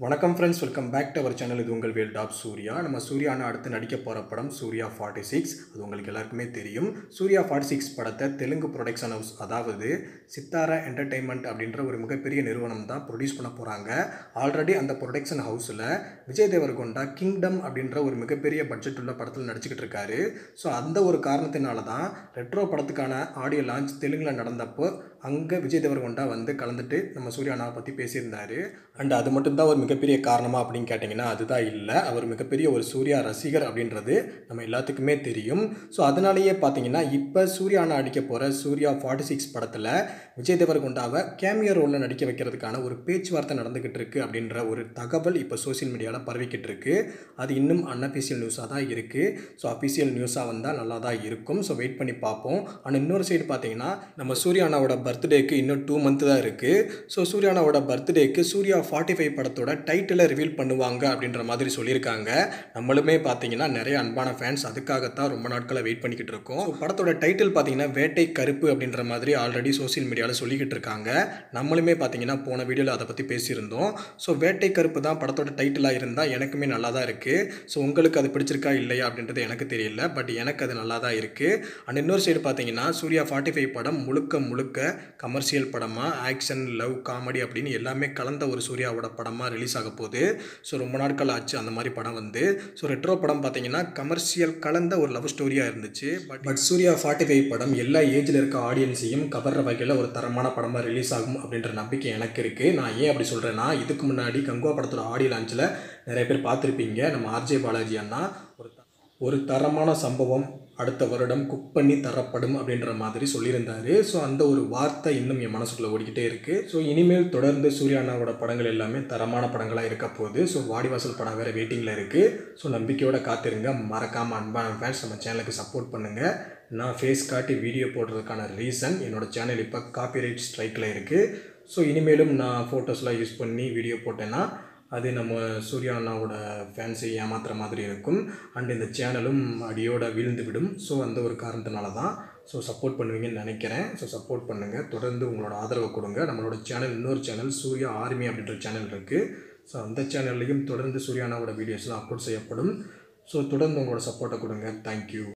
வணக்கம் friends, welcome back to our channel. இது உங்கள் வேல் டாப் சூர்யா. நம்ம சூர்யா அடுத்து நடிக்க போகிற படம் சூர்யா 46. அது உங்களுக்கு எல்லாருக்குமே தெரியும். சூர்யா 46 படத்தை தெலுங்கு ப்ரொடக்ஷன் ஹவுஸ், அதாவது சித்தாரா என்டர்டெயின்மெண்ட் அப்படின்ற ஒரு மிகப்பெரிய நிறுவனம் தான் ப்ரொடியூஸ் பண்ண போகிறாங்க. ஆல்ரெடி அந்த ப்ரொடக்ஷன் ஹவுஸில் விஜய் தேவர்கொண்டா கிங்டம் அப்படின்ற ஒரு மிகப்பெரிய பட்ஜெட் உள்ள படத்தில் நடிச்சுக்கிட்டு இருக்காரு. ஸோ அந்த ஒரு காரணத்தினால தான் ரெட்ரோ படத்துக்கான ஆடியோ லான்ச் தெலுங்கில் நடந்தப்போ அங்கே விஜய் தேவர்கொண்டா வந்து கலந்துட்டு நம்ம சூர்யா அண்ணாவை பற்றி பேசியிருந்தார். அண்ட் அது மட்டும்தான் ஒரு மிகப்பெரிய காரணமா அப்படின்னு கேட்டிங்கன்னா அதுதான் இல்லை. அவர் மிகப்பெரிய ஒரு சூர்யா ரசிகர் அப்படின்றது நம்ம எல்லாத்துக்குமே தெரியும். ஸோ அதனாலேயே பார்த்தீங்கன்னா இப்போ சூர்யா அண்ணா நடிக்க போகிற சூர்யா 46 படத்தில் விஜய் தேவர்கொண்டாவை கேமியோ ரோலில் நடிக்க வைக்கிறதுக்கான ஒரு பேச்சுவார்த்தை நடந்துக்கிட்டு இருக்கு அப்படின்ற ஒரு தகவல் இப்போ சோசியல் மீடியாவில் பரவிக்கிட்டு இருக்கு. அது இன்னும் அன்அஃபிஷியல் நியூஸாக தான் இருக்குது. ஸோ அஃபிஷியல் நியூஸாக வந்தால் நல்லா தான் இருக்கும். ஸோ வெயிட் பண்ணி பார்ப்போம். ஆனால் இன்னொரு சைடு பார்த்தீங்கன்னா நம்ம சூர்யா அண்ணாவோட பர்த்டேக்கு இன்னும் 2 மந்த் தான் இருக்குது. ஸோ சூர்யா அண்ணாவோட பர்த்டேக்கு சூர்யா 45 படத்தோட டைட்டிலை ரிவீல் பண்ணுவாங்க அப்படின்ற மாதிரி சொல்லியிருக்காங்க. நம்மளுமே பார்த்தீங்கன்னா நிறைய அன்பான ஃபேன்ஸ் அதுக்காகத்தான் ரொம்ப நாட்களை வெயிட் பண்ணிக்கிட்டு இருக்கோம். படத்தோட டைட்டில் பார்த்தீங்கன்னா வேட்டை கருப்பு அப்படின்ற மாதிரி ஆல்ரெடி சோசியல் மீடியாவில் சொல்லிக்கிட்டு இருக்காங்க. நம்மளுமே பார்த்தீங்கன்னா போன வீடியோவில் அதை பற்றி பேசியிருந்தோம். ஸோ வேட்டை கருப்பு தான் படத்தோட டைட்டிலாக இருந்தால் எனக்குமே நல்லா தான் இருக்குது. ஸோ உங்களுக்கு அது பிடிச்சிருக்கா இல்லையா அப்படின்றது எனக்கு தெரியல, பட் எனக்கு அது நல்லா தான் இருக்குது. அண்ட் இன்னொரு சைடு பார்த்தீங்கன்னா சூர்யா 45 படம் முழுக்க கமர்ஷியல் படமாக ஆக்ஷன், லவ், காமெடி அப்படின்னு எல்லாமே கலந்த ஒரு சூர்யாவோட படமாக ரிலீஸ் ஆக போகுது. ஸோ ரொம்ப நாட்கள் ஆச்சு அந்த மாதிரி படம் வந்து. ஸோ ரெட்ரோ படம் பார்த்தீங்கன்னா கமர்ஷியல் கலந்த ஒரு லவ் ஸ்டோரியாக இருந்துச்சு. பட் சூர்யா 45 படம் எல்லா ஏஜில் இருக்க ஆடியன்ஸையும் கவர்ற வகையில் ஒரு தரமான படமாக ரிலீஸ் ஆகும் அப்படின்ற நம்பிக்கை எனக்கு இருக்குது. நான் ஏன் அப்படி சொல்கிறேன்னா, இதுக்கு முன்னாடி கங்குவா படத்தோட ஆடியோ லான்ச்சில் நிறைய பேர் பார்த்துருப்பீங்க. நம்ம ஆர்ஜே பாலாஜி அண்ணா ஒரு தரமான சம்பவம் அடுத்த வருடம் குக் பண்ணி தரப்படும் அப்படின்ற மாதிரி சொல்லியிருந்தார். ஸோ அந்த ஒரு வார்த்தை இன்னும் என் மனசுக்குள்ளே ஓடிக்கிட்டே இருக்குது. ஸோ இனிமேல் தொடர்ந்து சூர்யா அண்ணாவோட படங்கள் எல்லாமே தரமான படங்களாக இருக்க போகுது. ஸோ வாடிவாசல் படம் வேறு வெயிட்டிங்கில் இருக்குது. ஸோ நம்பிக்கையோடு காத்திருங்க. மறக்காமல் அன்பான ஃபேன்ஸ் நம்ம சேனலுக்கு சப்போர்ட் பண்ணுங்கள். நான் ஃபேஸ் காட்டி வீடியோ போடுறதுக்கான ரீசன், என்னோடய சேனல் இப்போ காப்பிரைட் ஸ்ட்ரைக்கில் இருக்குது. ஸோ இனிமேலும் நான் ஃபோட்டோஸ்லாம் யூஸ் பண்ணி வீடியோ போட்டேன்னா அது நம்ம சூர்யா அண்ணாவோட ஃபேன்ஸை ஏமாத்துற மாதிரி இருக்கும். அண்ட் இந்த சேனலும் அடியோட வீழ்ந்து விடும். ஸோ அந்த ஒரு காரணத்தினால தான். ஸோ சப்போர்ட் பண்ணுவீங்கன்னு நினைக்கிறேன். ஸோ சப்போர்ட் பண்ணுங்கள், தொடர்ந்து உங்களோட ஆதரவை கொடுங்க. நம்மளோட சேனல் இன்னொரு சேனல் சூர்யா ஆர்மி அப்படின்ற சேனல் இருக்குது. ஸோ அந்த சேனல்லையும் தொடர்ந்து சூர்யா அண்ணாவோட வீடியோஸ்லாம் அப்லோட் செய்யப்படும். ஸோ தொடர்ந்து உங்களோட சப்போர்ட்டை கொடுங்க. தேங்க்யூ.